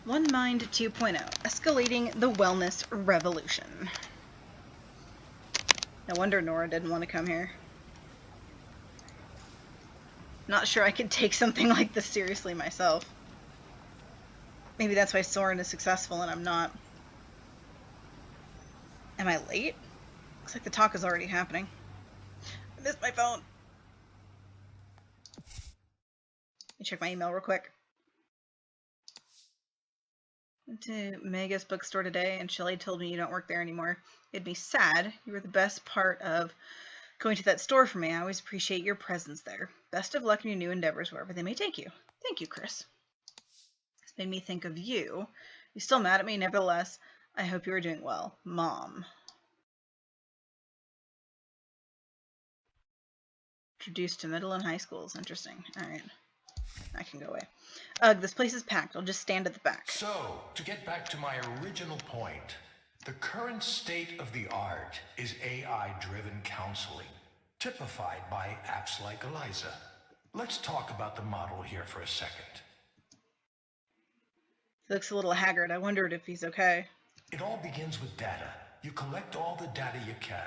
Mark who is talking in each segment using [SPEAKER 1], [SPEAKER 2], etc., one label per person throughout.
[SPEAKER 1] One Mind 2.0, escalating the wellness revolution. No wonder Nora didn't want to come here. Not sure I could take something like this seriously myself. Maybe that's why Soren is successful and I'm not. Am I late? Looks like the talk is already happening. I missed my phone. Let me check my email real quick. Went to Mega's bookstore today and Shelly told me you don't work there anymore. It made me sad. You were the best part of going to that store for me. I always appreciate your presence there. Best of luck in your new endeavors wherever they may take you. Thank you, Chris. This made me think of you. You're still mad at me, nevertheless. I hope you are doing well. Mom. Introduced to middle and high schools. Interesting. Alright. I can go away. Ugh, this place is packed. I'll just stand at the back.
[SPEAKER 2] So, to get back to my original point, the current state of the art is AI-driven counseling, typified by apps like Eliza. Let's talk about the model here for a second.
[SPEAKER 1] He looks a little haggard. I wondered if he's okay.
[SPEAKER 2] It all begins with data. You collect all the data you can.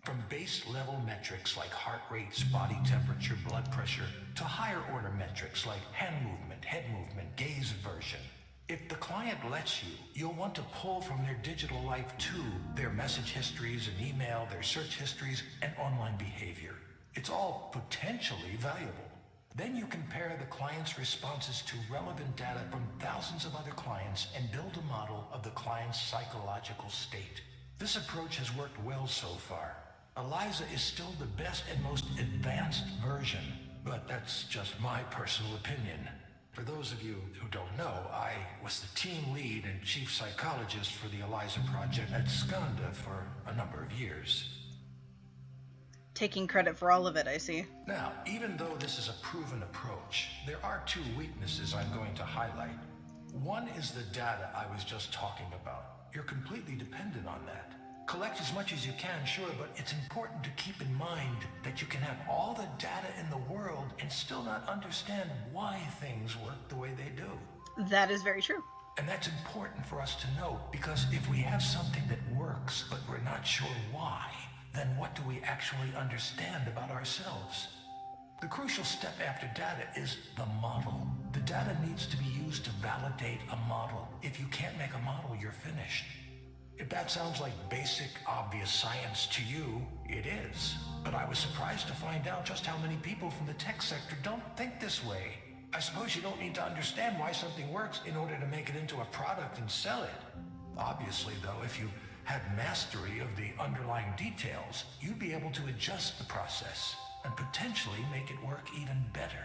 [SPEAKER 2] From base level metrics like heart rates, body temperature, blood pressure, to higher order metrics like hand movement, head movement, gaze aversion. If the client lets you, you'll want to pull from their digital life too, their message histories and email, their search histories, and online behavior. It's all potentially valuable. Then you compare the client's responses to relevant data from thousands of other clients and build a model of the client's psychological state. This approach has worked well so far. Eliza is still the best and most advanced version, but that's just my personal opinion. For those of you who don't know, I was the team lead and chief psychologist for the Eliza project at Skanda for a number of years.
[SPEAKER 1] Taking credit for all of it, I see.
[SPEAKER 2] Now, even though this is a proven approach, there are two weaknesses I'm going to highlight. One is the data I was just talking about. You're completely dependent on that. Collect as much as you can, sure, but it's important to keep in mind that you can have all the data in the world and still not understand why things work the way they do.
[SPEAKER 1] That is very true.
[SPEAKER 2] And that's important for us to know, because if we have something that works, but we're not sure why, then what do we actually understand about ourselves? The crucial step after data is the model. The data needs to be used to validate a model. If you can't make a model, you're finished. If that sounds like basic, obvious science to you, it is. But I was surprised to find out just how many people from the tech sector don't think this way. I suppose you don't need to understand why something works in order to make it into a product and sell it. Obviously, though, if you had mastery of the underlying details, you'd be able to adjust the process and potentially make it work even better.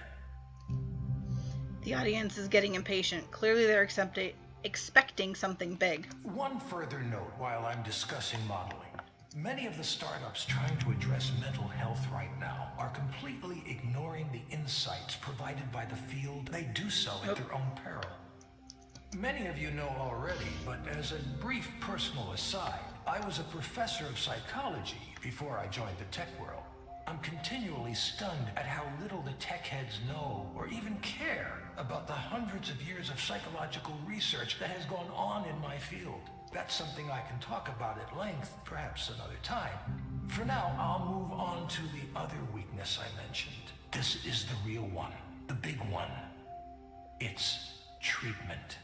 [SPEAKER 1] The audience is getting impatient. Clearly they're expecting something big.
[SPEAKER 2] One further note while I'm discussing modeling. Many of the startups trying to address mental health right now are completely ignoring the insights provided by the field. They do so at their own peril. Many of you know already, but as a brief personal aside, I was a professor of psychology before I joined the tech world. I'm continually stunned at how little the tech heads know or even care about the hundreds of years of psychological research that has gone on in my field. That's something I can talk about at length, perhaps another time. For now, I'll move on to the other weakness I mentioned. This is the real one, the big one. It's treatment.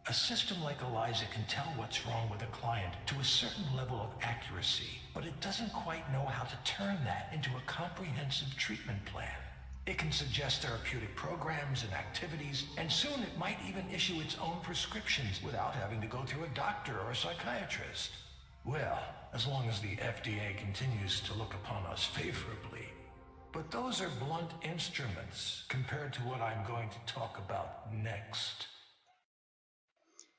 [SPEAKER 2] A system like Eliza can tell what's wrong with a client to a certain level of accuracy, but it doesn't quite know how to turn that into a comprehensive treatment plan. It can suggest therapeutic programs and activities, and soon it might even issue its own prescriptions without having to go through a doctor or a psychiatrist. Well, as long as the FDA continues to look upon us favorably. But those are blunt instruments compared to what I'm going to talk about next.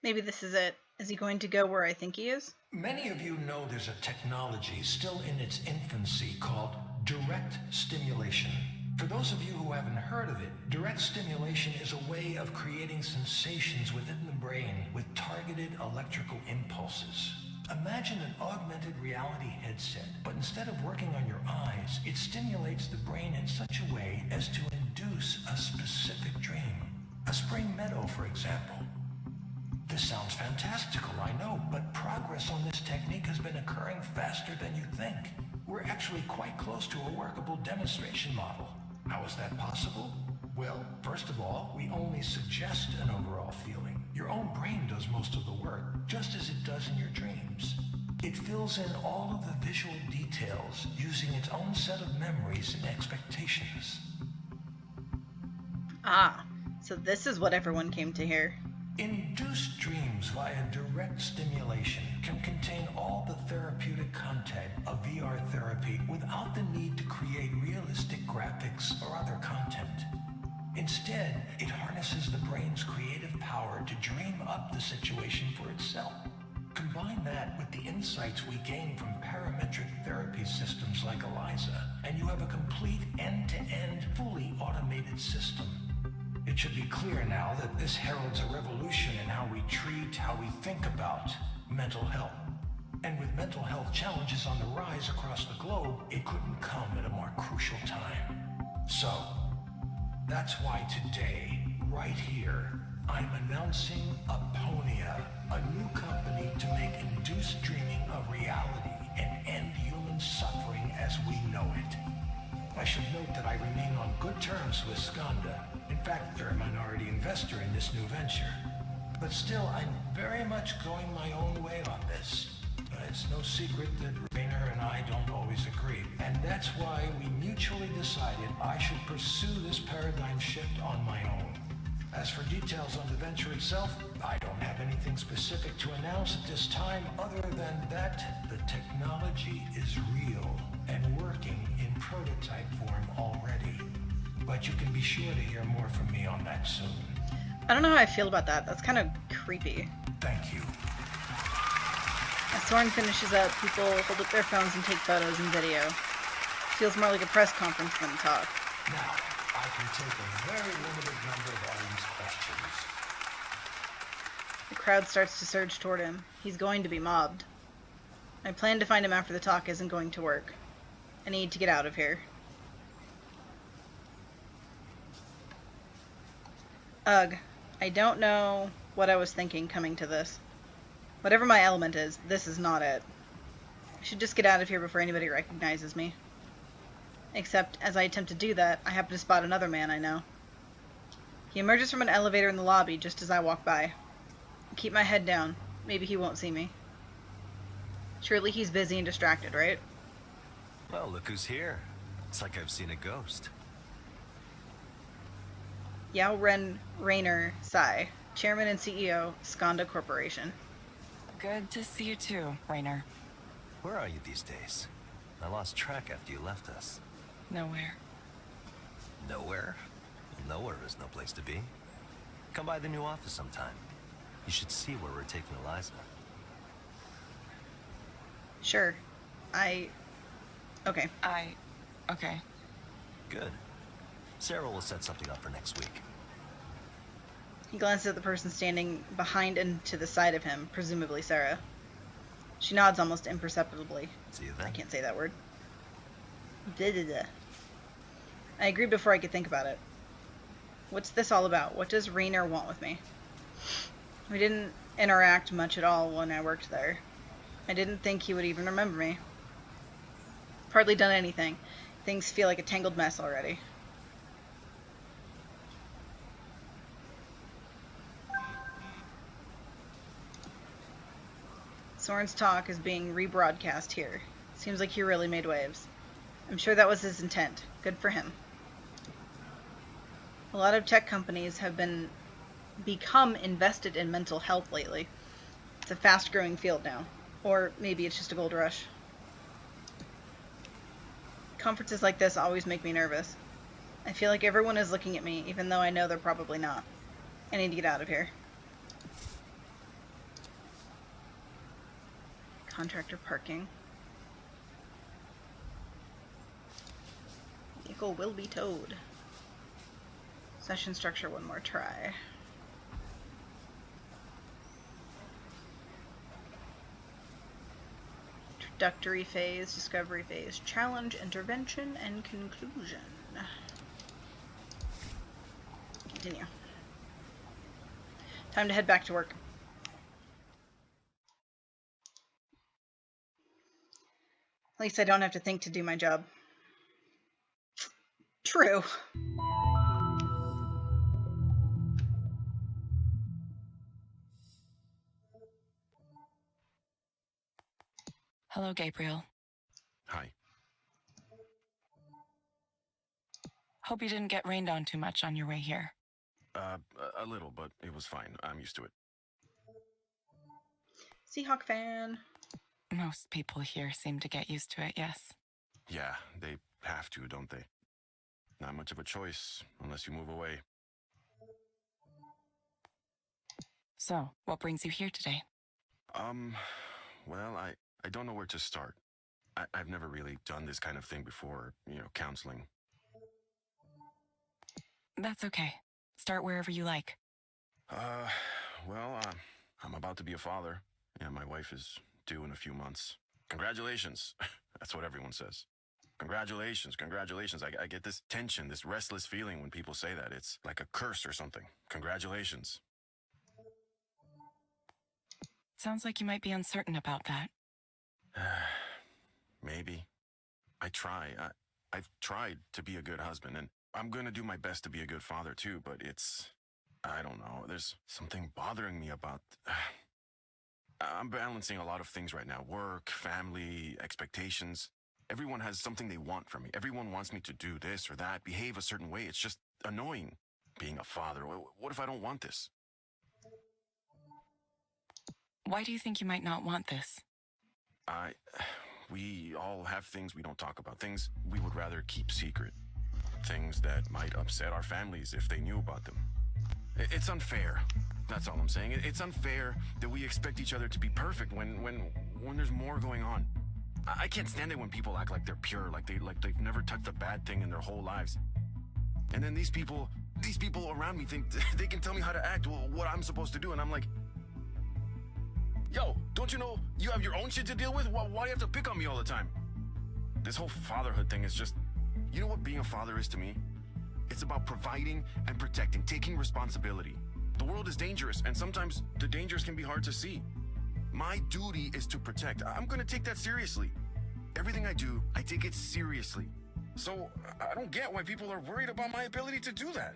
[SPEAKER 1] Maybe this is it. Is he going to go where I think he is?
[SPEAKER 2] Many of you know there's a technology still in its infancy called direct stimulation. For those of you who haven't heard of it, direct stimulation is a way of creating sensations within the brain with targeted electrical impulses. Imagine an augmented reality headset, but instead of working on your eyes, it stimulates the brain in such a way as to induce a specific dream. A spring meadow, for example. This sounds fantastical, I know, but progress on this technique has been occurring faster than you think. We're actually quite close to a workable demonstration model. How is that possible? Well, first of all, we only suggest an overall feeling. Your own brain does most of the work, just as it does in your dreams. It fills in all of the visual details using its own set of memories and expectations.
[SPEAKER 1] Ah, so this is what everyone came to hear.
[SPEAKER 2] Induced dreams via direct stimulation can contain all the therapeutic content of VR therapy without the need to create realistic graphics or other content. Instead, it harnesses the brain's creative power to dream up the situation for itself. Combine that with the insights we gain from parametric therapy systems like ELIZA, and you have a complete end-to-end, fully automated system. It should be clear now that this heralds a revolution in how we treat, how we think about mental health. And with mental health challenges on the rise across the globe, it couldn't come at a more crucial time. So, that's why today, right here, I'm announcing Aponia, a new company to make induced dreaming a reality and end human suffering as we know it. I should note that I remain on good terms with Skanda. In fact, they're a minority investor in this new venture. But still, I'm very much going my own way on this. It's no secret that Rainer and I don't always agree. And that's why we mutually decided I should pursue this paradigm shift on my own. As for details on the venture itself, I don't have anything specific to announce at this time other than that the technology is real and working in prototype form already. But you can be sure to hear more from me on that soon.
[SPEAKER 1] I don't know how I feel about that. That's kind of creepy.
[SPEAKER 2] Thank you.
[SPEAKER 1] As Soren finishes up, people hold up their phones and take photos and video. Feels more like a press conference than a talk.
[SPEAKER 2] Now, I can take a very limited number of audience questions.
[SPEAKER 1] The crowd starts to surge toward him. He's going to be mobbed. My plan to find him after the talk isn't going to work. I need to get out of here. Ugh, I don't know what I was thinking coming to this. Whatever my element is, this is not it. I should just get out of here before anybody recognizes me. Except, as I attempt to do that, I happen to spot another man I know. He emerges from an elevator in the lobby just as I walk by. I keep my head down. Maybe he won't see me. Surely he's busy and distracted, right?
[SPEAKER 3] Well, look who's here. It's like I've seen a ghost.
[SPEAKER 1] Yao Rainer Sai, Chairman and CEO, Skanda Corporation.
[SPEAKER 4] Good to see you too, Rainer.
[SPEAKER 3] Where are you these days? I lost track after you left us.
[SPEAKER 4] Nowhere.
[SPEAKER 3] Nowhere? Well, nowhere is no place to be. Come by the new office sometime. You should see where we're taking ELIZA.
[SPEAKER 1] Sure. Okay.
[SPEAKER 4] Okay.
[SPEAKER 3] Good. Sarah will set something up for next week.
[SPEAKER 1] He glances at the person standing behind and to the side of him, presumably Sarah. She nods almost imperceptibly.
[SPEAKER 3] See you then.
[SPEAKER 1] I can't say that word. I agreed before I could think about it. What's this all about? What does Rainer want with me? We didn't interact much at all when I worked there. I didn't think he would even remember me. Hardly done anything. Things feel like a tangled mess already. Soren's talk is being rebroadcast here. Seems like he really made waves. I'm sure that was his intent. Good for him. A lot of tech companies have become invested in mental health lately. It's a fast-growing field now. Or maybe it's just a gold rush. Conferences like this always make me nervous. I feel like everyone is looking at me, even though I know they're probably not. I need to get out of here. Contractor parking. Vehicle will be towed. Session structure, one more try. Introductory phase, discovery phase, challenge, intervention, and conclusion. Continue. Time to head back to work. least I don't have to think to do my job. True.
[SPEAKER 4] Hello, Gabriel.
[SPEAKER 5] Hi.
[SPEAKER 4] Hope you didn't get rained on too much on your way here.
[SPEAKER 5] A little, but it was fine. I'm used to it.
[SPEAKER 1] Seahawk fan.
[SPEAKER 4] Most people here seem to get used to it, yes.
[SPEAKER 5] Yeah, they have to, don't they? Not much of a choice, unless you move away.
[SPEAKER 4] So, what brings you here today?
[SPEAKER 5] Well, I don't know where to start. I've never really done this kind of thing before, counseling.
[SPEAKER 4] That's okay. Start wherever you like.
[SPEAKER 5] Well, I'm about to be a father. Yeah, my wife is due in a few months. Congratulations. That's what everyone says. Congratulations, congratulations. I get this tension, this restless feeling when people say that. It's like a curse or something. Congratulations.
[SPEAKER 4] Sounds like you might be uncertain about that.
[SPEAKER 5] Maybe. I've tried to be a good husband, and I'm going to do my best to be a good father too, but I don't know. There's something bothering me about... I'm balancing a lot of things right now. Work, family, expectations. Everyone has something they want from me. Everyone wants me to do this or that, behave a certain way. It's just annoying being a father. What if I don't want this?
[SPEAKER 4] Why do you think you might not want this?
[SPEAKER 5] We all have things we don't talk about, things we would rather keep secret, things that might upset our families if they knew about them. It's unfair. That's all I'm saying. It's unfair that we expect each other to be perfect when there's more going on. I can't stand it when people act like they're pure, like they've never touched a bad thing in their whole lives. And then these people around me think they can tell me how to act, what I'm supposed to do, and I'm like, yo, don't you know you have your own shit to deal with? Why do you have to pick on me all the time? This whole fatherhood thing is just... You know what being a father is to me? It's about providing and protecting, taking responsibility. The world is dangerous, and sometimes the dangers can be hard to see. My duty is to protect. I'm gonna take that seriously. Everything I do, I take it seriously. So, I don't get why people are worried about my ability to do that.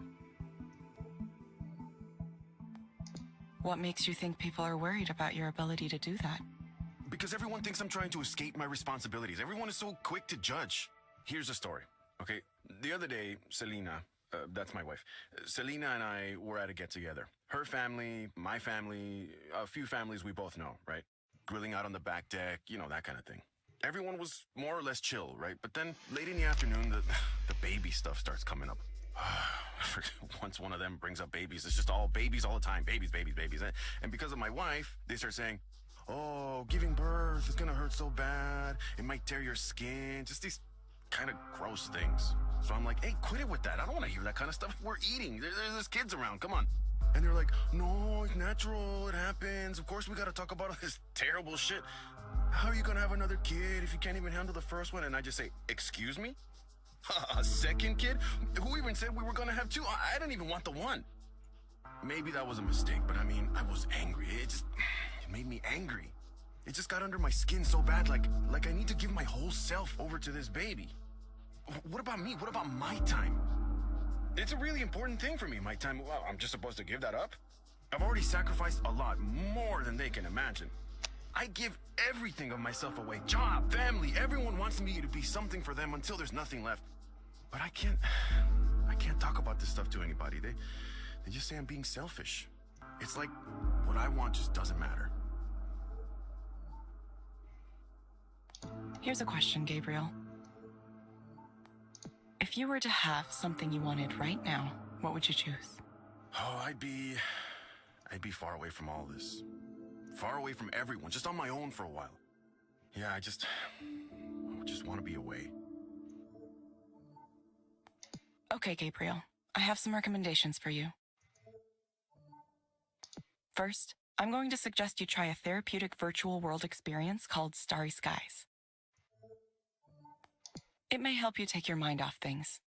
[SPEAKER 4] What makes you think people are worried about your ability to do that?
[SPEAKER 5] Because everyone thinks I'm trying to escape my responsibilities. Everyone is so quick to judge. Here's a story, okay? The other day, Selena, that's my wife, Selena and I were at a get-together. Her family, my family, a few families we both know, right? Grilling out on the back deck, that kind of thing. Everyone was more or less chill, right? But then late in the afternoon, the baby stuff starts coming up. Once one of them brings up babies, it's just all babies all the time. Babies, babies, babies. And because of my wife, they start saying, oh, giving birth is gonna hurt so bad. It might tear your skin. Just these kind of gross things. So I'm like, hey, quit it with that. I don't want to hear that kind of stuff. We're eating. There's kids around. Come on. And they're like, no, it's natural. It happens. Of course, we got to talk about all this terrible shit. How are you going to have another kid if you can't even handle the first one? And I just say, excuse me? A second kid? Who even said we were going to have two? I didn't even want the one. Maybe that was a mistake, but I mean, I was angry. It made me angry. It just got under my skin so bad, like I need to give my whole self over to this baby. What about me? What about my time? It's a really important thing for me, my time. Well, I'm just supposed to give that up? I've already sacrificed a lot, more than they can imagine. I give everything of myself away. Job, family, everyone wants me to be something for them until there's nothing left. But I can't talk about this stuff to anybody. They just say I'm being selfish. It's like what I want just doesn't matter.
[SPEAKER 4] Here's a question, Gabriel. If you were to have something you wanted right now, what would you choose?
[SPEAKER 5] Oh, I'd be far away from all this. Far away from everyone, just on my own for a while. Yeah, I just want to be away.
[SPEAKER 4] Okay, Gabriel. I have some recommendations for you. First, I'm going to suggest you try a therapeutic virtual world experience called Starry Skies. It may help you take your mind off things.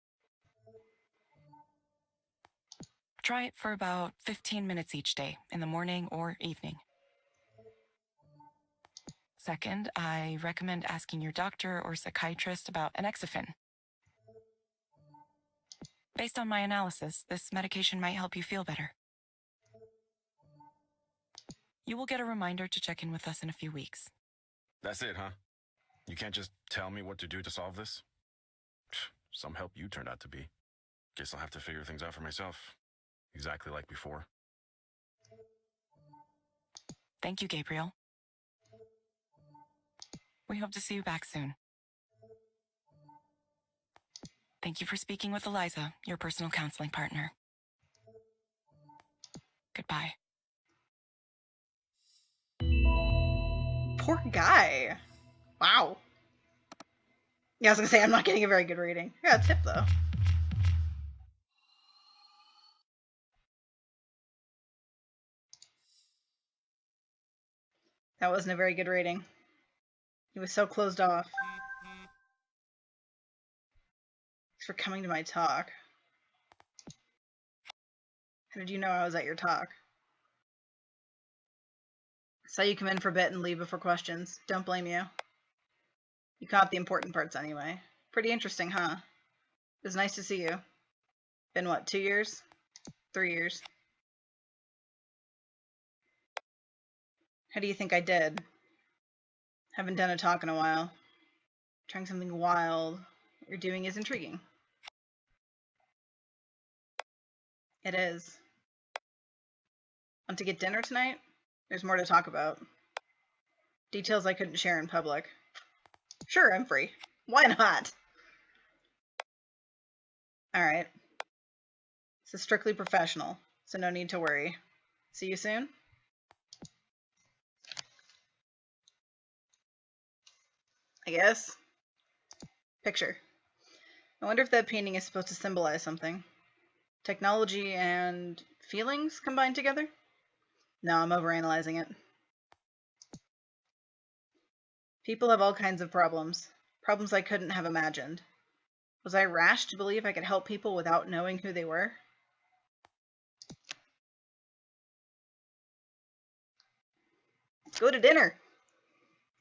[SPEAKER 4] Try it for about 15 minutes each day, in the morning or evening. Second, I recommend asking your doctor or psychiatrist about enoxaparin. Based on my analysis, this medication might help you feel better. You will get a reminder to check in with us in a few weeks.
[SPEAKER 5] That's it, huh? You can't just tell me what to do to solve this? Some help you turned out to be. Guess I'll have to figure things out for myself. Exactly like before.
[SPEAKER 4] Thank you, Gabriel. We hope to see you back soon. Thank you for speaking with Eliza, your personal counseling partner. Goodbye.
[SPEAKER 1] Poor guy. Wow. Yeah, I was gonna say, I'm not getting a very good rating. Yeah, tip though. That wasn't a very good rating. He was so closed off. Thanks for coming to my talk. How did you know I was at your talk? Saw you come in for a bit and leave before questions. Don't blame you. You caught the important parts anyway. Pretty interesting, huh? It was nice to see you. Been what, 2 years? 3 years? How do you think I did? Haven't done a talk in a while. Trying something wild. What you're doing is intriguing. It is. Want to get dinner tonight? There's more to talk about. Details I couldn't share in public. Sure, I'm free. Why not? Alright. This is strictly professional, so no need to worry. See you soon? I guess. Picture. I wonder if that painting is supposed to symbolize something. Technology and feelings combined together? No, I'm overanalyzing it. People have all kinds of problems. Problems I couldn't have imagined. Was I rash to believe I could help people without knowing who they were? Let's go to dinner!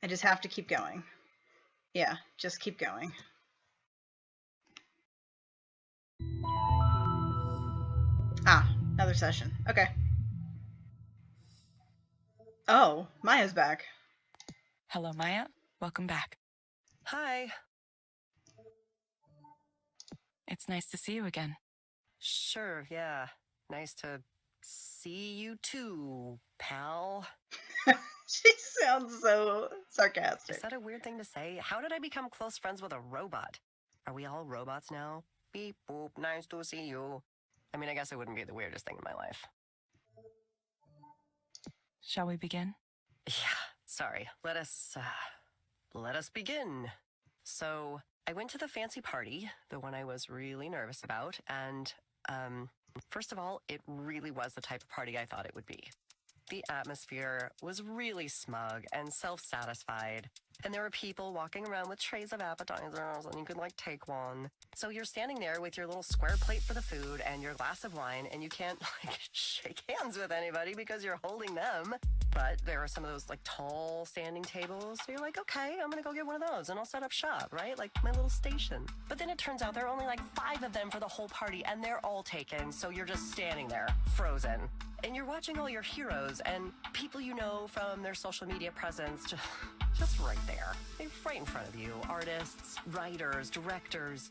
[SPEAKER 1] I just have to keep going. Yeah, just keep going. Ah, another session. Okay. Oh, Maya's back.
[SPEAKER 4] Hello, Maya. Welcome back.
[SPEAKER 6] Hi.
[SPEAKER 4] It's nice to see you again.
[SPEAKER 6] Sure, yeah. Nice to see you too, pal.
[SPEAKER 1] She sounds so sarcastic.
[SPEAKER 6] Is that a weird thing to say? How did I become close friends with a robot? Are we all robots now? Beep boop, nice to see you. I mean, I guess it wouldn't be the weirdest thing in my life.
[SPEAKER 4] Shall we begin?
[SPEAKER 6] Yeah, sorry. Let us begin. So, I went to the fancy party, the one I was really nervous about, and, first of all, it really was the type of party I thought it would be. The atmosphere was really smug and self-satisfied, and there were people walking around with trays of appetizers, and you could, like, take one. So you're standing there with your little square plate for the food and your glass of wine, and you can't, like, shake hands with anybody because you're holding them. But there are some of those, like, tall standing tables, so you're like, okay, I'm gonna go get one of those, and I'll set up shop, right? Like, my little station. But then it turns out there are only, like, 5 of them for the whole party, and they're all taken, so you're just standing there, frozen. And you're watching all your heroes and people you know from their social media presence just right there. They're right in front of you. Artists, writers, directors.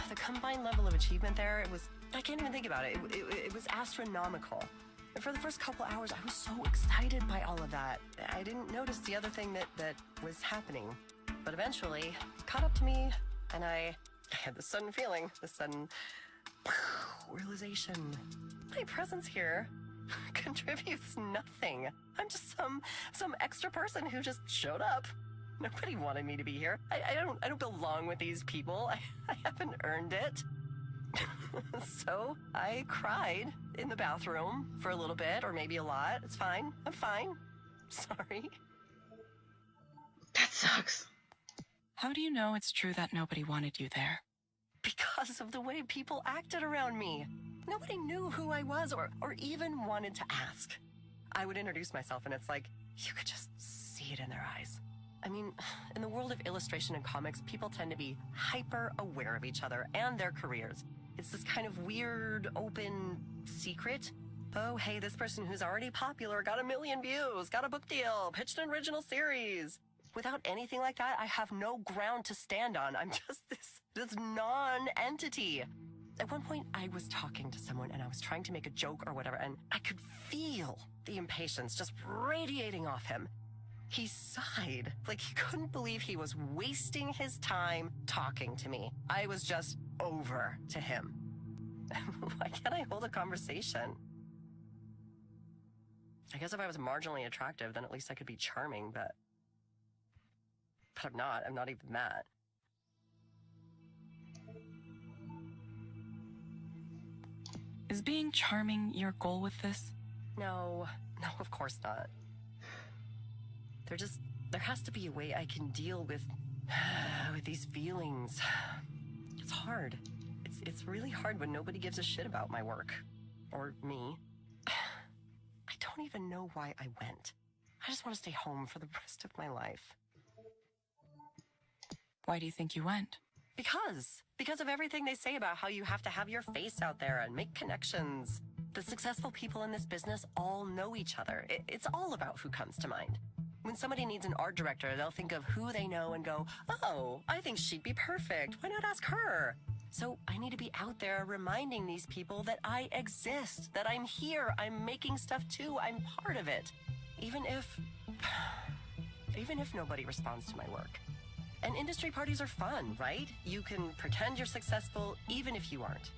[SPEAKER 6] The combined level of achievement there, it was, I can't even think about it. It was astronomical. And for the first couple hours, I was so excited by all of that. I didn't notice the other thing that was happening. But eventually, it caught up to me, and I had this sudden feeling, this sudden realization. My presence here contributes nothing. I'm just some extra person who just showed up. Nobody wanted me to be here. I don't belong with these people. I haven't earned it. So I cried in the bathroom for a little bit, or maybe a lot. It's fine. I'm fine. Sorry.
[SPEAKER 1] That sucks.
[SPEAKER 4] How do you know it's true that nobody wanted you there?
[SPEAKER 6] Because of the way people acted around me. Nobody knew who I was or even wanted to ask. I would introduce myself and it's like, you could just see it in their eyes. I mean, in the world of illustration and comics, people tend to be hyper aware of each other and their careers. It's this kind of weird, open secret. Oh, hey, this person who's already popular got 1 million views, got a book deal, pitched an original series. Without anything like that, I have no ground to stand on. I'm just this non-entity. At one point, I was talking to someone and I was trying to make a joke or whatever, and I could feel the impatience just radiating off him. He sighed, like he couldn't believe he was wasting his time talking to me. I was just over to him. Why can't I hold a conversation? I guess if I was marginally attractive, then at least I could be charming, but I'm not. I'm not even that.
[SPEAKER 4] Is being charming your goal with this?
[SPEAKER 6] No, of course not. There has to be a way I can deal with these feelings. It's hard. It's really hard when nobody gives a shit about my work. Or me. I don't even know why I went. I just want to stay home for the rest of my life.
[SPEAKER 4] Why do you think you went?
[SPEAKER 6] Because of everything they say about how you have to have your face out there and make connections. The successful people in this business all know each other. It's all about who comes to mind. When somebody needs an art director, they'll think of who they know and go, oh, I think she'd be perfect. Why not ask her? So I need to be out there reminding these people that I exist, that I'm here, I'm making stuff too, I'm part of it. Even if nobody responds to my work. And industry parties are fun, right? You can pretend you're successful even if you aren't.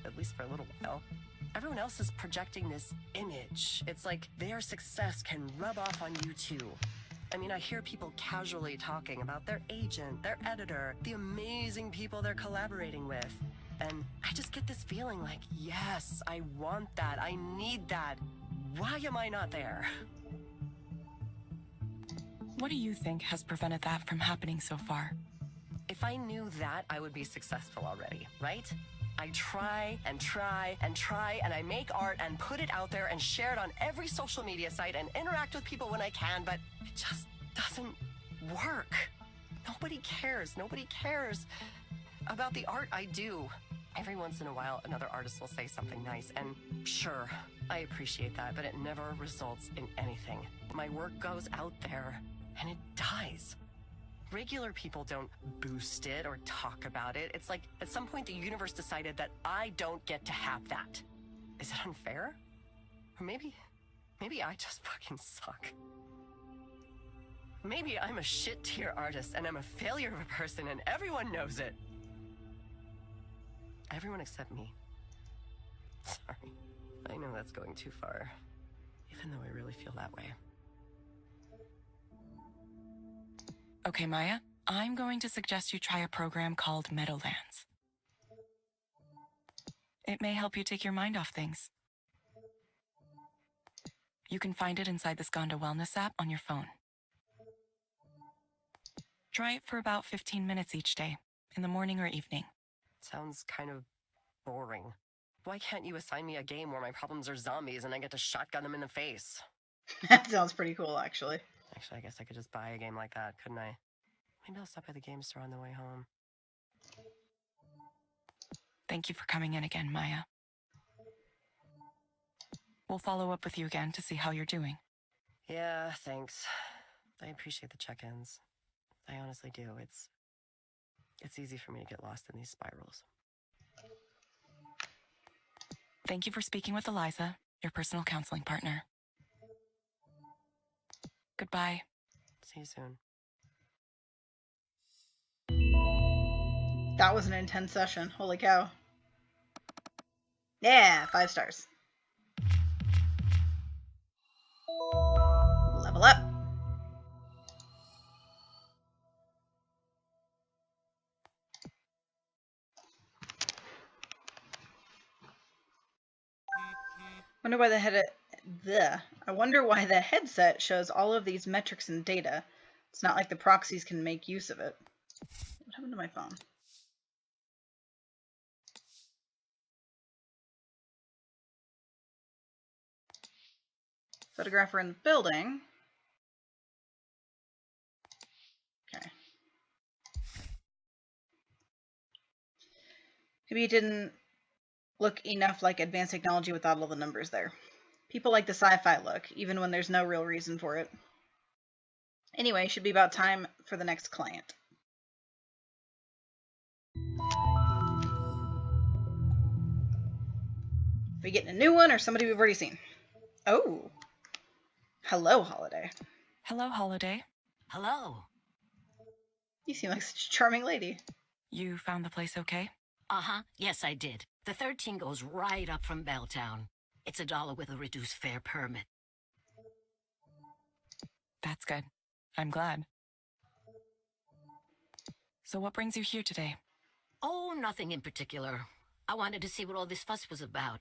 [SPEAKER 6] At least for a little while. Everyone else is projecting this image. It's like their success can rub off on you too. I mean, I hear people casually talking about their agent, their editor, the amazing people they're collaborating with. And I just get this feeling like, yes, I want that. I need that. Why am I not there?
[SPEAKER 4] What do you think has prevented that from happening so far?
[SPEAKER 6] If I knew that, I would be successful already, right? I try and try and try, and I make art and put it out there and share it on every social media site and interact with people when I can, but it just doesn't work. Nobody cares. Nobody cares about the art I do. Every once in a while, another artist will say something nice, and sure, I appreciate that, but it never results in anything. My work goes out there, and it dies. Regular people don't boost it or talk about it. It's like at some point the universe decided that I don't get to have that. Is it unfair? Or maybe I just fucking suck. Maybe I'm a shit tier artist and I'm a failure of a person and everyone knows it. Everyone except me. Sorry. I know that's going too far. Even though I really feel that way.
[SPEAKER 4] Okay, Maya, I'm going to suggest you try a program called Meadowlands. It may help you take your mind off things. You can find it inside the Skanda Wellness app on your phone. Try it for about 15 minutes each day, in the morning or evening.
[SPEAKER 6] Sounds kind of boring. Why can't you assign me a game where my problems are zombies and I get to shotgun them in the face?
[SPEAKER 1] That sounds pretty cool, actually.
[SPEAKER 6] Actually, I guess I could just buy a game like that, couldn't I? Maybe I'll stop by the game store on the way home.
[SPEAKER 4] Thank you for coming in again, Maya. We'll follow up with you again to see how you're doing.
[SPEAKER 6] Yeah, thanks. I appreciate the check-ins. I honestly do. It's easy for me to get lost in these spirals.
[SPEAKER 4] Thank you for speaking with Eliza, your personal counseling partner. Goodbye.
[SPEAKER 6] See you soon.
[SPEAKER 1] That was an intense session. Holy cow. Yeah, 5 stars. Level up. Wonder why I wonder why the headset shows all of these metrics and data. It's not like the proxies can make use of it. What happened to my phone? Photographer in the building. Maybe it didn't look enough like advanced technology without all the numbers there. People like the sci-fi look, even when there's no real reason for it. Anyway, should be about time for the next client. We getting a new one or somebody we've already seen? Oh. Hello, Holiday.
[SPEAKER 4] Hello, Holiday.
[SPEAKER 7] Hello.
[SPEAKER 1] You seem like such a charming lady.
[SPEAKER 4] You found the place okay?
[SPEAKER 7] Uh-huh. Yes, I did. The 13 goes right up from Belltown. It's $1 with a reduced fare permit.
[SPEAKER 4] That's good. I'm glad. So what brings you here today?
[SPEAKER 7] Oh, nothing in particular. I wanted to see what all this fuss was about.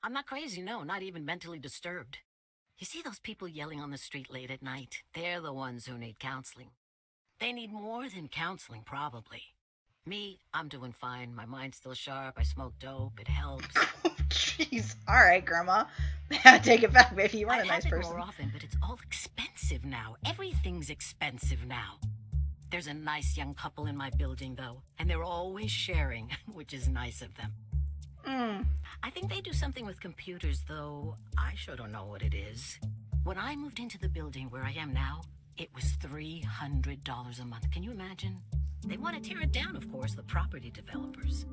[SPEAKER 7] I'm not crazy, no, not even mentally disturbed. You see those people yelling on the street late at night? They're the ones who need counseling. They need more than counseling, probably. Me, I'm doing fine. My mind's still sharp. I smoke dope. It helps.
[SPEAKER 1] Jeez. All right, Grandma. I take it back, baby. You are a
[SPEAKER 7] I'd
[SPEAKER 1] nice
[SPEAKER 7] have it
[SPEAKER 1] person.
[SPEAKER 7] more often, but it's all expensive now. Everything's expensive now. There's a nice young couple in my building, though, and they're always sharing, which is nice of them. I think they do something with computers, though I sure don't know what it is. When I moved into the building where I am now, it was $300 a month. Can you imagine? They want to tear it down, of course, the property developers.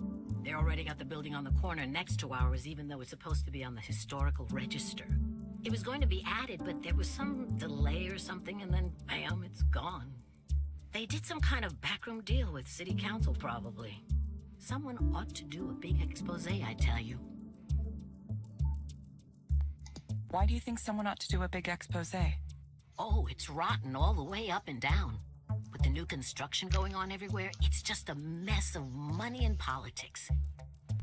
[SPEAKER 7] They already got the building on the corner next to ours, even though it's supposed to be on the historical register. It was going to be added, but there was some delay or something, and then bam, it's gone. They did some kind of backroom deal with city council, probably. Someone ought to do a big expose, I tell you.
[SPEAKER 4] Why do you think someone ought to do a big expose?
[SPEAKER 7] Oh, it's rotten all the way up and down. With the new construction going on everywhere, it's just a mess of money and politics.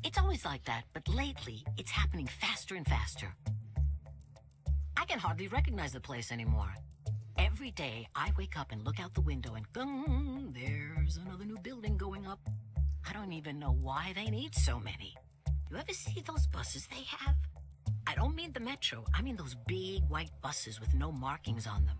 [SPEAKER 7] It's always like that, but lately, it's happening faster and faster. I can hardly recognize the place anymore. Every day, I wake up and look out the window and gung, there's another new building going up. I don't even know why they need so many. You ever see those buses they have? I don't mean the metro. I mean those big white buses with no markings on them.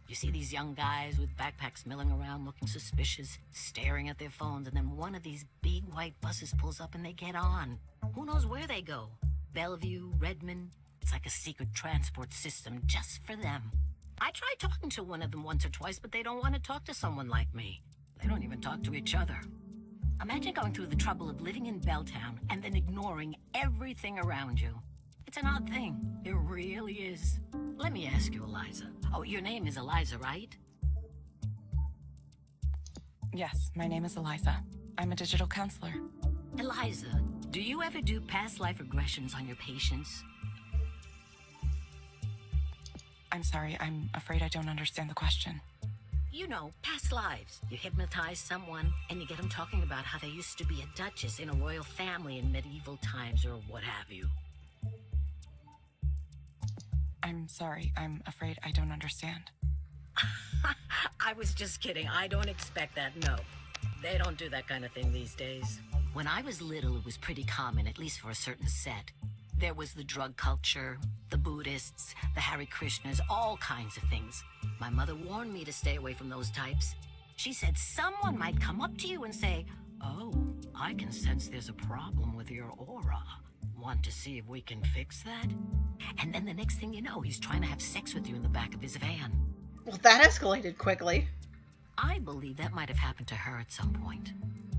[SPEAKER 7] You see these young guys with backpacks milling around looking suspicious, staring at their phones, and then one of these big white buses pulls up and they get on. Who knows where they go? Bellevue, Redmond. It's like a secret transport system just for them. I tried talking to one of them once or twice, but they don't want to talk to someone like me. They don't even talk to each other. Imagine going through the trouble of living in Belltown and then ignoring everything around you. It's an odd thing. It really is. Let me ask you, Eliza. Oh, your name is Eliza, right?
[SPEAKER 4] Yes, my name is Eliza. I'm a digital counselor.
[SPEAKER 7] Eliza, do you ever do past life regressions on your patients?
[SPEAKER 4] I'm sorry, I'm afraid I don't understand the question.
[SPEAKER 7] You know, past lives. You hypnotize someone and you get them talking about how they used to be a duchess in a royal family in medieval times or what have you.
[SPEAKER 4] I'm sorry, I'm afraid I don't understand.
[SPEAKER 7] I was just kidding. I don't expect that, no. They don't do that kind of thing these days. When I was little, it was pretty common, at least for a certain set. There was the drug culture, the Buddhists, the Hare Krishnas, all kinds of things. My mother warned me to stay away from those types. She said someone might come up to you and say, "Oh, I can sense there's a problem with your aura. Want to see if we can fix that?" And then the next thing you know, he's trying to have sex with you in the back of his van.
[SPEAKER 1] Well, that escalated quickly.
[SPEAKER 7] I believe that might have happened to her at some point.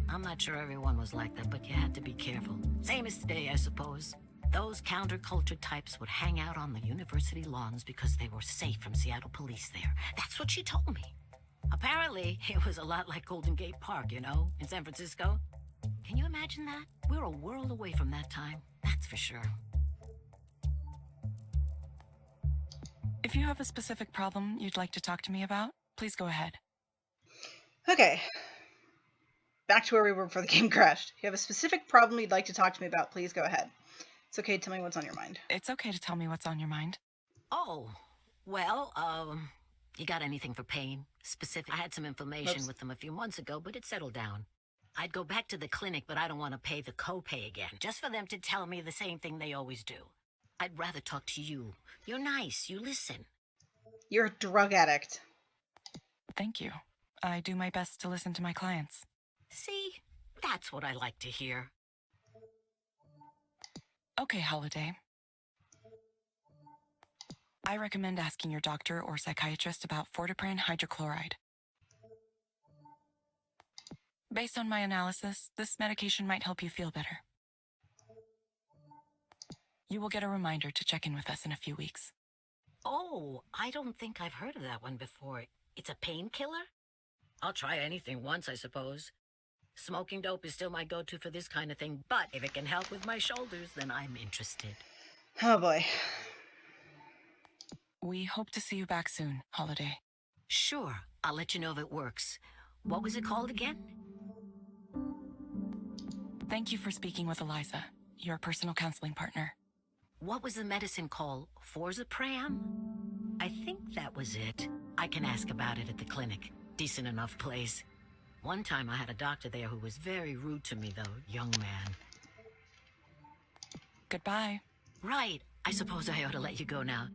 [SPEAKER 7] I'm not sure everyone was like that, but you had to be careful. Same as today, I suppose. Those counterculture types would hang out on the university lawns because they were safe from Seattle police there. That's what she told me. Apparently, it was a lot like Golden Gate Park, you know, in San Francisco. Can you imagine that? We're a world away from that time, that's for sure.
[SPEAKER 4] If you have a specific problem you'd like to talk to me about, please go ahead.
[SPEAKER 1] Okay. Back to where we were before the game crashed. If you have a specific problem you'd like to talk to me about, please go ahead. It's okay to tell me what's on your mind.
[SPEAKER 4] It's okay to tell me what's on your mind.
[SPEAKER 7] Oh, well, you got anything for pain? Specific? I had some information with them a few months ago, but it settled down. I'd go back to the clinic, but I don't want to pay the copay again, just for them to tell me the same thing they always do. I'd rather talk to you. You're nice. You listen.
[SPEAKER 1] You're a drug addict.
[SPEAKER 4] Thank you. I do my best to listen to my clients.
[SPEAKER 7] See? That's what I like to hear.
[SPEAKER 4] Okay, Holiday. I recommend asking your doctor or psychiatrist about Fortipran hydrochloride. Based on my analysis, this medication might help you feel better. You will get a reminder to check in with us in a few weeks.
[SPEAKER 7] Oh, I don't think I've heard of that one before. It's a painkiller? I'll try anything once, I suppose. Smoking dope is still my go-to for this kind of thing, but if it can help with my shoulders, then I'm interested.
[SPEAKER 1] Oh boy.
[SPEAKER 4] We hope to see you back soon, Holiday.
[SPEAKER 7] Sure, I'll let you know if it works. What was it called again?
[SPEAKER 4] Thank you for speaking with Eliza, your personal counseling partner.
[SPEAKER 7] What was the medicine called? Forzapram? I think that was it. I can ask about it at the clinic. Decent enough place. One time I had a doctor there who was very rude to me, though, young man.
[SPEAKER 4] Goodbye.
[SPEAKER 7] Right. I suppose I ought to let you go now.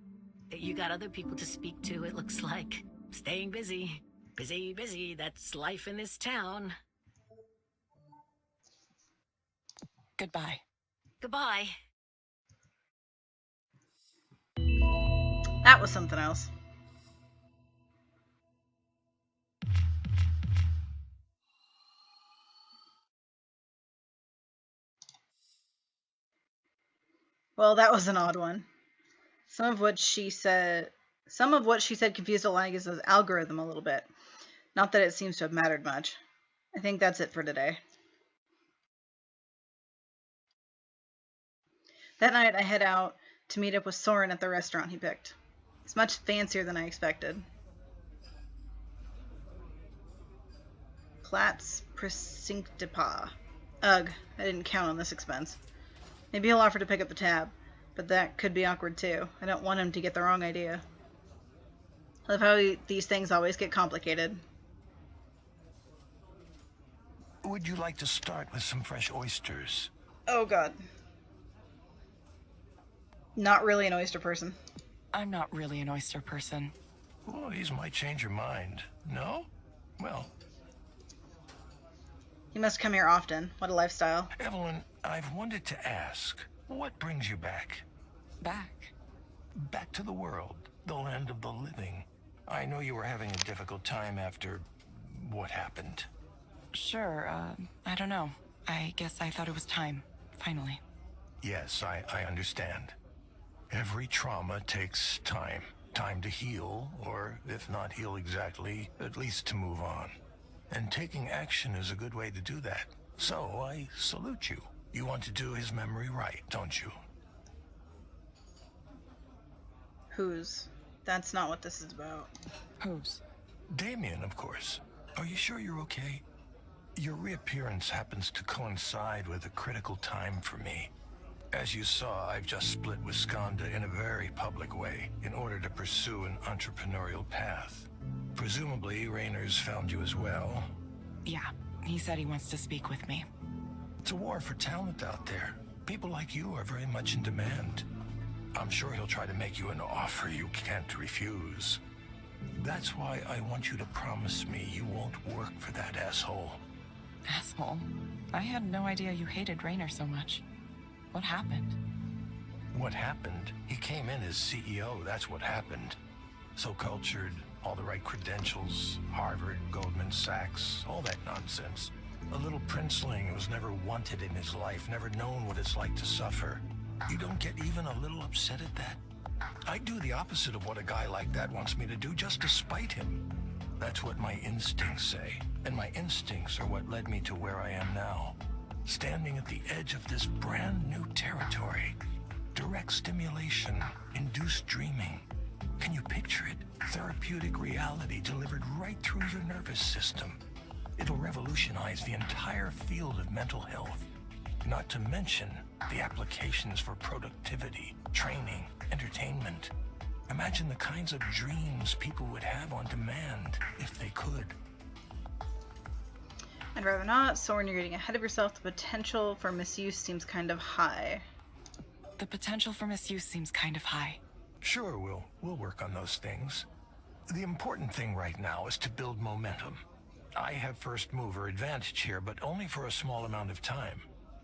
[SPEAKER 7] You got other people to speak to, it looks like. Staying busy. Busy, busy. That's life in this town.
[SPEAKER 4] Goodbye.
[SPEAKER 7] Goodbye.
[SPEAKER 1] That was something else. Well, that was an odd one. Some of what she said confused Eliza's algorithm a little bit. Not that it seems to have mattered much. I think that's it for today. That night, I head out to meet up with Soren at the restaurant he picked. It's much fancier than I expected. Platz Precinctipa. Ugh, I didn't count on this expense. Maybe he'll offer to pick up the tab, but that could be awkward too. I don't want him to get the wrong idea. I love how these things always get complicated.
[SPEAKER 2] Would you like to start with some fresh oysters?
[SPEAKER 1] Oh god. Not really an oyster person.
[SPEAKER 4] I'm not really an oyster person.
[SPEAKER 2] Well, these might change your mind. No? Well,
[SPEAKER 1] He must come here often. What a lifestyle.
[SPEAKER 2] Evelyn, I've wanted to ask, what brings you back?
[SPEAKER 4] Back.
[SPEAKER 2] Back to the world, the land of the living. I know you were having a difficult time after what happened.
[SPEAKER 4] Sure, I don't know. I guess I thought it was time, finally.
[SPEAKER 2] Yes, I understand. Every trauma takes time. Time to heal, or if not heal exactly, at least to move on. And taking action is a good way to do that. So I salute you. You want to do his memory right, don't you?
[SPEAKER 1] Whose? That's not what this is about.
[SPEAKER 4] Whose?
[SPEAKER 2] Damien, of course. Are you sure you're okay? Your reappearance happens to coincide with a critical time for me. As you saw, I've just split with Skanda in a very public way in order to pursue an entrepreneurial path. Presumably, Raynor's found you as well.
[SPEAKER 4] Yeah, he said he wants to speak with me.
[SPEAKER 2] It's a war for talent out there. People like you are very much in demand. I'm sure he'll try to make you an offer you can't refuse. That's why I want you to promise me you won't work for that asshole.
[SPEAKER 4] Asshole. I had no idea you hated Raynor so much. What happened?
[SPEAKER 2] What happened? He came in as CEO, that's what happened. So cultured, all the right credentials, Harvard, Goldman Sachs, all that nonsense. A little princeling who was never wanted in his life, never known what it's like to suffer. You don't get even a little upset at that? I do the opposite of what a guy like that wants me to do just to spite him. That's what my instincts say, and my instincts are what led me to where I am now. Standing at the edge of this brand new territory. Direct stimulation, induced dreaming. Can you picture it? Therapeutic reality delivered right through your nervous system. It'll revolutionize the entire field of mental health. Not to mention the applications for productivity, training, entertainment. Imagine the kinds of dreams people would have on demand if they could.
[SPEAKER 1] I'd rather not. Soren, you're getting ahead of yourself. The potential for misuse seems kind of high.
[SPEAKER 4] The potential for misuse seems kind of high.
[SPEAKER 2] Sure, we'll work on those things. The important thing right now is to build momentum. I have first mover advantage here, but only for a small amount of time.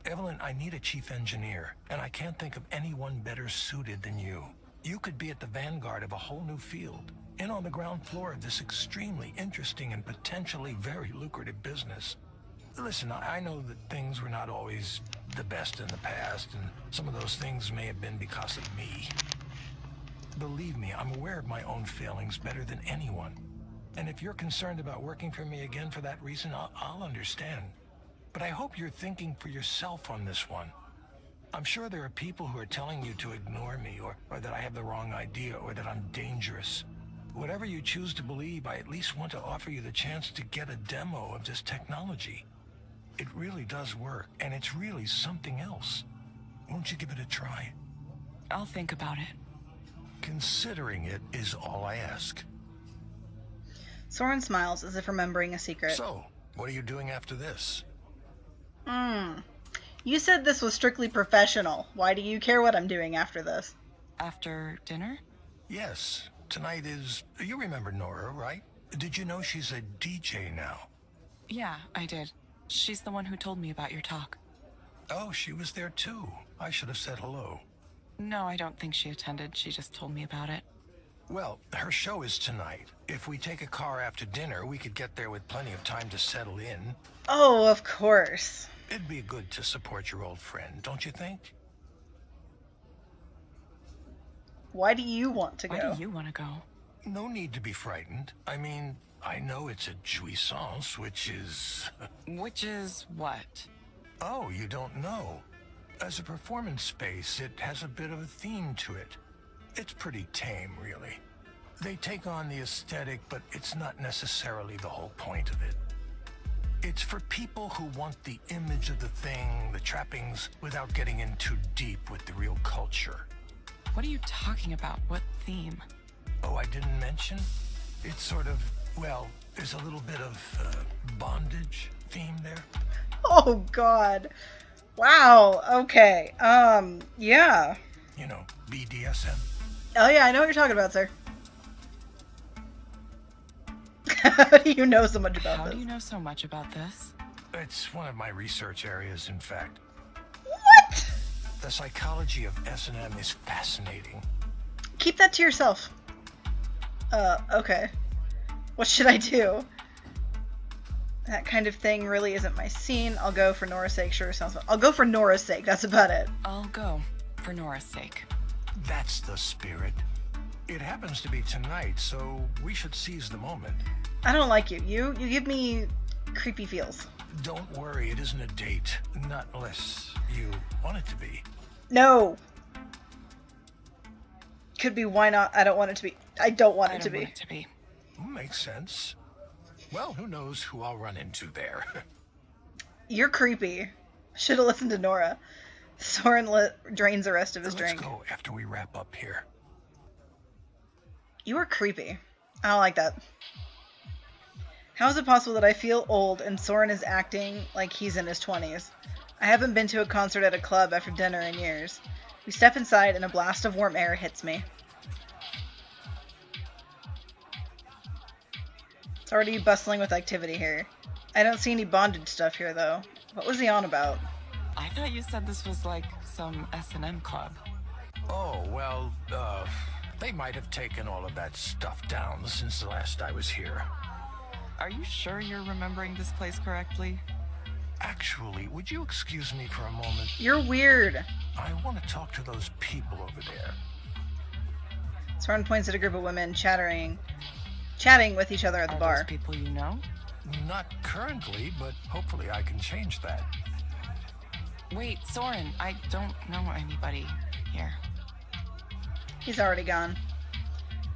[SPEAKER 2] Evelyn, I need a chief engineer, and I can't think of anyone better suited than you. You could be at the vanguard of a whole new field, in on the ground floor of this extremely interesting and potentially very lucrative business. Listen, I know that things were not always the best in the past, and some of those things may have been because of me. Believe me, I'm aware of my own failings better than anyone. And if you're concerned about working for me again for that reason, I'll understand. But I hope you're thinking for yourself on this one. I'm sure there are people who are telling you to ignore me, or that I have the wrong idea, or that I'm dangerous. Whatever you choose to believe, I at least want to offer you the chance to get a demo of this technology. It really does work, and it's really something else. Won't you give it a try?
[SPEAKER 4] I'll think about it.
[SPEAKER 2] Considering it is all I ask.
[SPEAKER 1] Soren smiles as if remembering a secret.
[SPEAKER 2] So, what are you doing after this?
[SPEAKER 1] You said this was strictly professional. Why do you care what I'm doing after this?
[SPEAKER 4] After dinner?
[SPEAKER 2] Yes, tonight is... You remember Nora, right? Did you know she's a DJ now?
[SPEAKER 4] Yeah, I did. She's the one who told me about your talk.
[SPEAKER 2] Oh, she was there too. I should have said hello.
[SPEAKER 4] No, I don't think she attended. She just told me about it.
[SPEAKER 2] Well, her show is tonight. If we take a car after dinner, we could get there with plenty of time to settle in.
[SPEAKER 1] Oh, of course.
[SPEAKER 2] It'd be good to support your old friend, don't you think?
[SPEAKER 1] Why do you want to go?
[SPEAKER 4] Why do you want to go?
[SPEAKER 2] No need to be frightened. I mean, I know it's a jouissance, which is...
[SPEAKER 4] Which is what?
[SPEAKER 2] Oh, you don't know. As a performance space, it has a bit of a theme to it. It's pretty tame, really. They take on the aesthetic, but it's not necessarily the whole point of it. It's for people who want the image of the thing, the trappings, without getting in too deep with the real culture.
[SPEAKER 4] What are you talking about? What theme?
[SPEAKER 2] Oh, I didn't mention? It's sort of, well, there's a little bit of bondage theme there.
[SPEAKER 1] Oh, God. Wow. Okay. Yeah.
[SPEAKER 2] You know, BDSM.
[SPEAKER 1] Oh, yeah, I know what you're talking about, sir. How do you know so much about
[SPEAKER 4] How
[SPEAKER 1] this?
[SPEAKER 4] do you know so much about this?
[SPEAKER 2] It's one of my research areas, in fact.
[SPEAKER 1] What?
[SPEAKER 2] The psychology of S&M is fascinating.
[SPEAKER 1] Keep that to yourself. Okay. What should I do? That kind of thing really isn't my scene. I'll go for Nora's sake. Sure, sounds fun. I'll go for Nora's sake. That's about it.
[SPEAKER 4] I'll go, for Nora's sake.
[SPEAKER 2] That's the spirit. It happens to be tonight, so we should seize the moment.
[SPEAKER 1] I don't like you. You give me creepy feels.
[SPEAKER 2] Don't worry, it isn't a date. Not unless you want it to be.
[SPEAKER 1] No. Could be why not. I don't want it to be. I don't want it to be.
[SPEAKER 2] Makes sense. Well, who knows who I'll run into there.
[SPEAKER 1] You're creepy. Should have listened to Nora. Soren drains the rest of his drink.
[SPEAKER 2] Let's go after we wrap up here.
[SPEAKER 1] You are creepy. I don't like that. How is it possible that I feel old and Soren is acting like he's in his 20s? I haven't been to a concert at a club after dinner in years. We step inside and a blast of warm air hits me. It's already bustling with activity here. I don't see any bondage stuff here, though. What was he on about?
[SPEAKER 4] I thought you said this was like some S&M club.
[SPEAKER 2] Oh, well, they might have taken all of that stuff down since the last I was here.
[SPEAKER 4] Are you sure you're remembering this place correctly?
[SPEAKER 2] Actually, would you excuse me for a moment?
[SPEAKER 1] You're weird.
[SPEAKER 2] I want to talk to those people over there.
[SPEAKER 1] Soren points at a group of women chatting with each other at the
[SPEAKER 4] Are
[SPEAKER 1] bar.
[SPEAKER 4] those people you know?
[SPEAKER 2] Not currently, but hopefully I can change that.
[SPEAKER 4] Wait, Soren, I don't know anybody here.
[SPEAKER 1] He's already gone.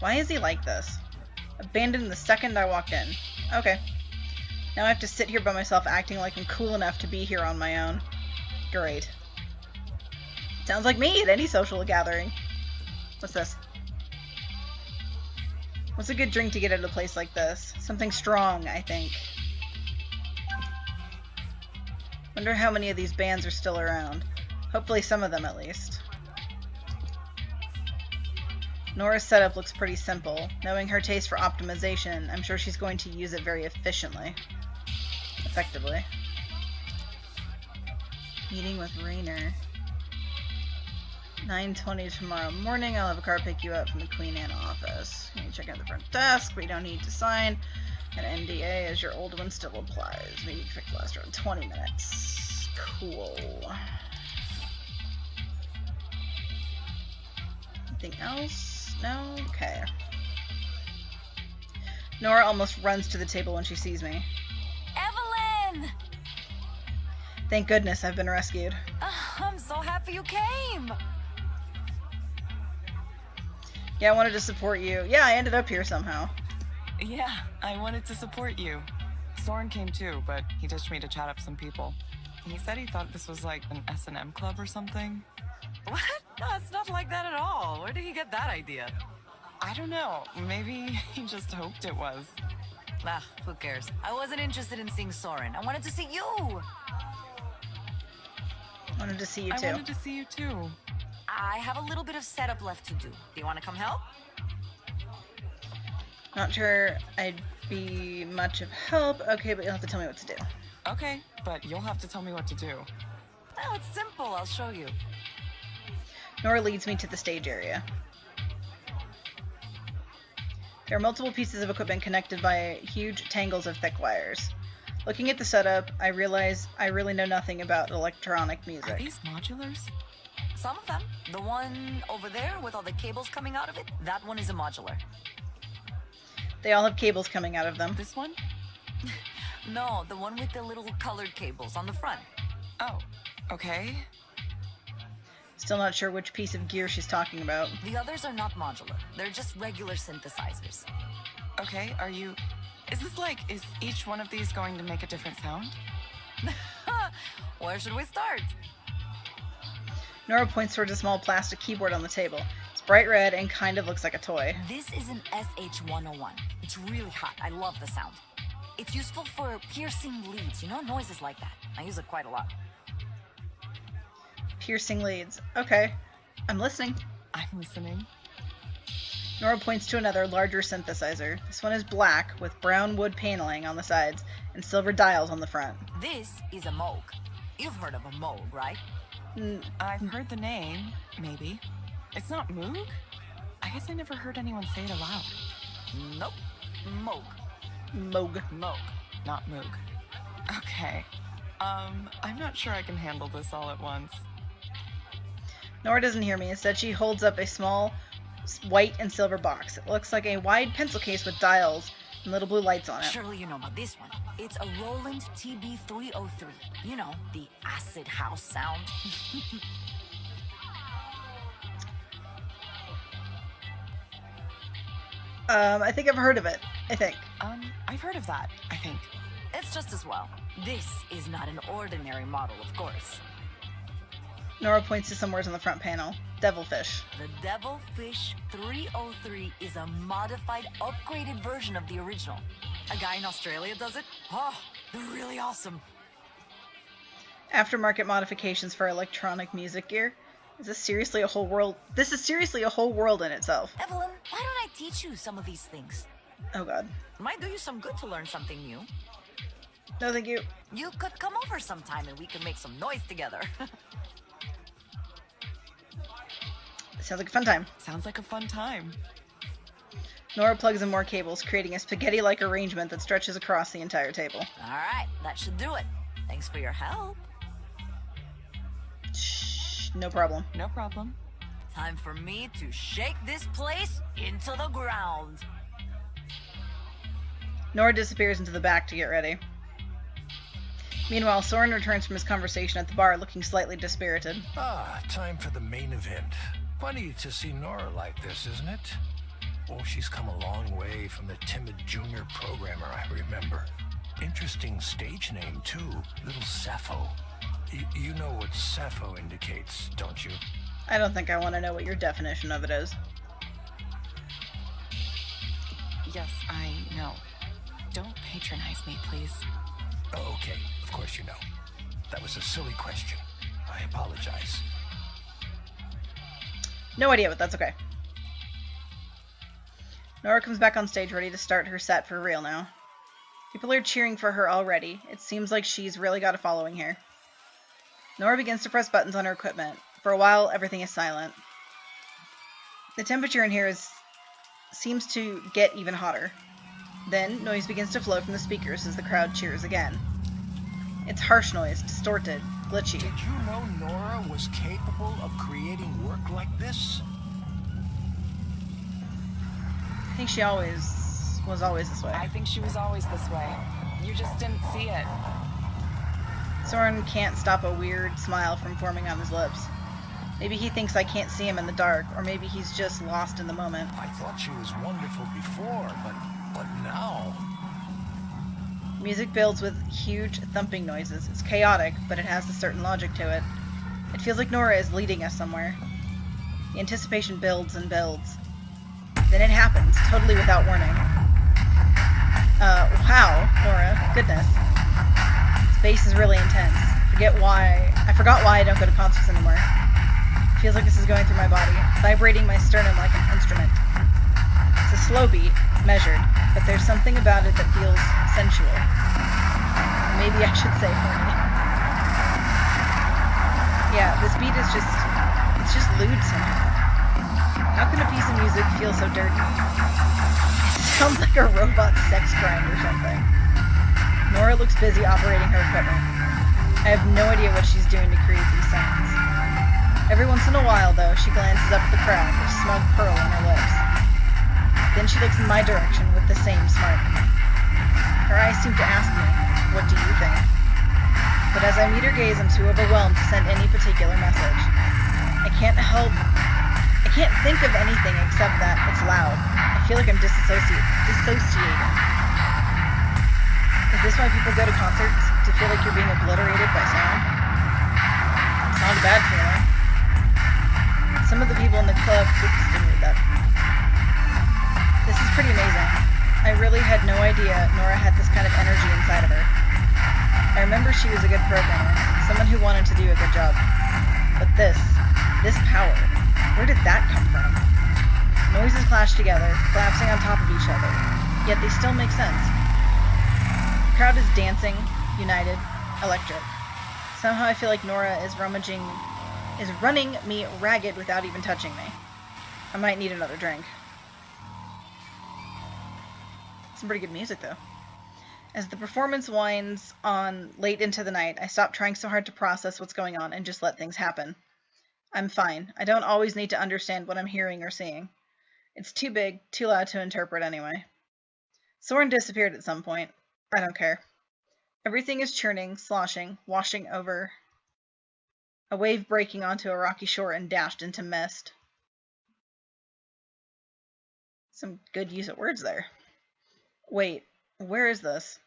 [SPEAKER 1] Why is he like this? Abandoned the second I walked in. Okay. Now I have to sit here by myself acting like I'm cool enough to be here on my own. Great. Sounds like me at any social gathering. What's this? What's a good drink to get at a place like this? Something strong, I think. Wonder how many of these bands are still around. Hopefully some of them at least. Nora's setup looks pretty simple. Knowing her taste for optimization, I'm sure she's going to use it very effectively. Meeting with Rainer. 9:20 tomorrow morning. I'll have a car pick you up from the Queen Anne office. You need to check out the front desk, but you don't need to sign an NDA as your old one still applies. Maybe expect to last around 20 minutes. Cool. Anything else? No? Okay. Nora almost runs to the table when she sees me.
[SPEAKER 8] Evelyn!
[SPEAKER 1] Thank goodness I've been rescued.
[SPEAKER 8] I'm so happy you came!
[SPEAKER 1] Yeah, I wanted to support you. Yeah, I ended up here somehow.
[SPEAKER 4] Yeah, I wanted to support you. Soren came too, but he ditched me to chat up some people. He said he thought this was like an S&M club or something.
[SPEAKER 8] What? No, it's not like that at all. Where did he get that idea?
[SPEAKER 4] I don't know. Maybe he just hoped it was.
[SPEAKER 8] Ah, who cares? I wasn't interested in seeing Soren. I wanted to see you!
[SPEAKER 1] Wanted to see you too.
[SPEAKER 4] I wanted to see you too.
[SPEAKER 8] I have a little bit of setup left to do. Do you want to come help?
[SPEAKER 1] Not sure I'd be much of help. Okay, but you'll have to tell me what to do.
[SPEAKER 4] Okay, but you'll have to tell me what to do.
[SPEAKER 8] Oh, it's simple. I'll show you.
[SPEAKER 1] Nora leads me to the stage area. There are multiple pieces of equipment connected by huge tangles of thick wires. Looking at the setup, I realize I really know nothing about electronic
[SPEAKER 4] Are
[SPEAKER 1] music.
[SPEAKER 4] these modulars?
[SPEAKER 8] Some of them. The one over there with all the cables coming out of it, that one is a modular.
[SPEAKER 1] They all have cables coming out of them.
[SPEAKER 4] This one?
[SPEAKER 8] No, the one with the little colored cables on the front.
[SPEAKER 4] Oh, okay.
[SPEAKER 1] Still not sure which piece of gear she's talking about.
[SPEAKER 8] The others are not modular. They're just regular synthesizers.
[SPEAKER 4] Okay, is each one of these going to make a different sound?
[SPEAKER 8] Where should we start?
[SPEAKER 1] Nora points towards a small plastic keyboard on the table. It's bright red and kind of looks like a toy.
[SPEAKER 8] This is an SH-101. It's really hot. I love the sound. It's useful for piercing leads, noises like that. I use it quite a lot.
[SPEAKER 1] Piercing leads. Okay. I'm listening.
[SPEAKER 4] I'm listening.
[SPEAKER 1] Nora points to another, larger synthesizer. This one is black, with brown wood paneling on the sides and silver dials on the front.
[SPEAKER 8] This is a Moog. You've heard of a Moog, right?
[SPEAKER 4] I've heard the name, maybe. It's not Moog? I guess I never heard anyone say it aloud.
[SPEAKER 8] Nope. Moog.
[SPEAKER 1] Moog.
[SPEAKER 4] Moog, not Moog. Okay. I'm not sure I can handle this all at once.
[SPEAKER 1] Nora doesn't hear me. Instead, she holds up a small white and silver box. It looks like a wide pencil case with dials and little blue lights on it.
[SPEAKER 8] Surely you know about this one. It's a Roland TB-303. You know, the acid house sound.
[SPEAKER 1] I think I've heard of it. I think.
[SPEAKER 4] I've heard of that, I think.
[SPEAKER 8] It's just as well. This is not an ordinary model, of course.
[SPEAKER 1] Nora points to some words on the front panel. Devilfish.
[SPEAKER 8] The Devilfish 303 is a modified, upgraded version of the original. A guy in Australia does it. Oh, they're really awesome.
[SPEAKER 1] Aftermarket modifications for electronic music gear. Is this seriously a whole world? This is seriously a whole world in itself.
[SPEAKER 8] Evelyn, why don't I teach you some of these things?
[SPEAKER 1] Oh god.
[SPEAKER 8] It might do you some good to learn something new.
[SPEAKER 1] No, thank you.
[SPEAKER 8] You could come over sometime and we could make some noise together.
[SPEAKER 1] Sounds like a fun time.
[SPEAKER 4] Sounds like a fun time.
[SPEAKER 1] Nora plugs in more cables, creating a spaghetti-like arrangement that stretches across the entire table.
[SPEAKER 8] All right, that should do it. Thanks for your help.
[SPEAKER 1] Shh, no problem.
[SPEAKER 4] No problem.
[SPEAKER 8] Time for me to shake this place into the ground.
[SPEAKER 1] Nora disappears into the back to get ready. Meanwhile, Soren returns from his conversation at the bar looking slightly dispirited.
[SPEAKER 2] Ah, time for the main event. Funny to see Nora like this, isn't it? Oh, she's come a long way from the timid junior programmer I remember. Interesting stage name, too. Little Sappho. You know what Sappho indicates, don't you?
[SPEAKER 1] I don't think I want to know what your definition of it is.
[SPEAKER 4] Yes, I know. Don't patronize me, please.
[SPEAKER 2] Oh, okay, of course you know. That was a silly question. I apologize.
[SPEAKER 1] No idea, but that's okay. Nora comes back on stage ready to start her set for real now. People are cheering for her already. It seems like she's really got a following here. Nora begins to press buttons on her equipment. For a while, everything is silent. The temperature in here seems to get even hotter. Then, noise begins to flow from the speakers as the crowd cheers again. It's harsh noise, distorted, glitchy.
[SPEAKER 2] Did you know Nora was capable of creating work like this?
[SPEAKER 1] I think she was always this way.
[SPEAKER 4] I think she was always this way. You just didn't see it.
[SPEAKER 1] Soren can't stop a weird smile from forming on his lips. Maybe he thinks I can't see him in the dark, or maybe he's just lost in the moment.
[SPEAKER 2] I thought she was wonderful before, but now...
[SPEAKER 1] Music builds with huge thumping noises. It's chaotic, but it has a certain logic to it. It feels like Nora is leading us somewhere. The anticipation builds and builds. Then it happens, totally without warning. Wow, Nora. Goodness. Space is really intense. I forgot why I don't go to concerts anymore. It feels like this is going through my body, vibrating my sternum like an instrument. It's a slow beat, measured, but there's something about it that feels sensual. Maybe I should say horny. Yeah, this beat is it's just lewd somehow. How can a piece of music feel so dirty? It sounds like a robot sex grind or something. Nora looks busy operating her equipment. I have no idea what she's doing to create these sounds. Every once in a while, though, she glances up at the crowd, a smug curl on her lips. Then she looks in my direction with the same smirk. Her eyes seem to ask me, "What do you think?" But as I meet her gaze, I'm too overwhelmed to send any particular message. I can't think of anything except that it's loud. I feel like I'm dissociating. Is this why people go to concerts? To feel like you're being obliterated by sound? It's not a bad feeling. Some of the people in the club didn't read that. This is pretty amazing. I really had no idea Nora had this kind of energy inside of her. I remember she was a good programmer, someone who wanted to do a good job. But this power, where did that come from? Noises clash together, collapsing on top of each other, yet they still make sense. The crowd is dancing, united, electric. Somehow I feel like Nora is running me ragged without even touching me. I might need another drink. Some pretty good music, though. As the performance winds on late into the night, I stop trying so hard to process what's going on and just let things happen. I'm fine. I don't always need to understand what I'm hearing or seeing. It's too big, too loud to interpret anyway. Soren disappeared at some point. I don't care. Everything is churning, sloshing, washing over. A wave breaking onto a rocky shore and dashed into mist. Some good use of words there. Wait, where is this?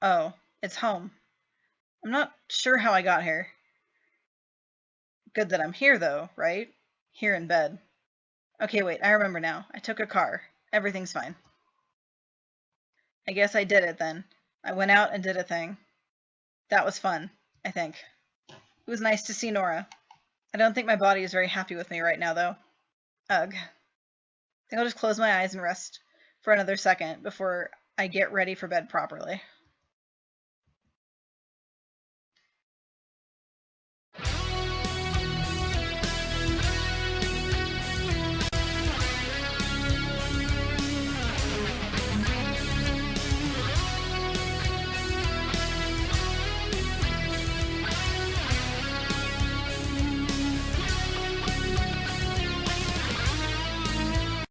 [SPEAKER 1] Oh, it's home. I'm not sure how I got here. Good that I'm here, though, right? Here in bed. Okay, wait, I remember now. I took a car. Everything's fine. I guess I did it then. I went out and did a thing. That was fun, I think. It was nice to see Nora. I don't think my body is very happy with me right now, though. Ugh. I think I'll just close my eyes and rest for another second before I get ready for bed properly.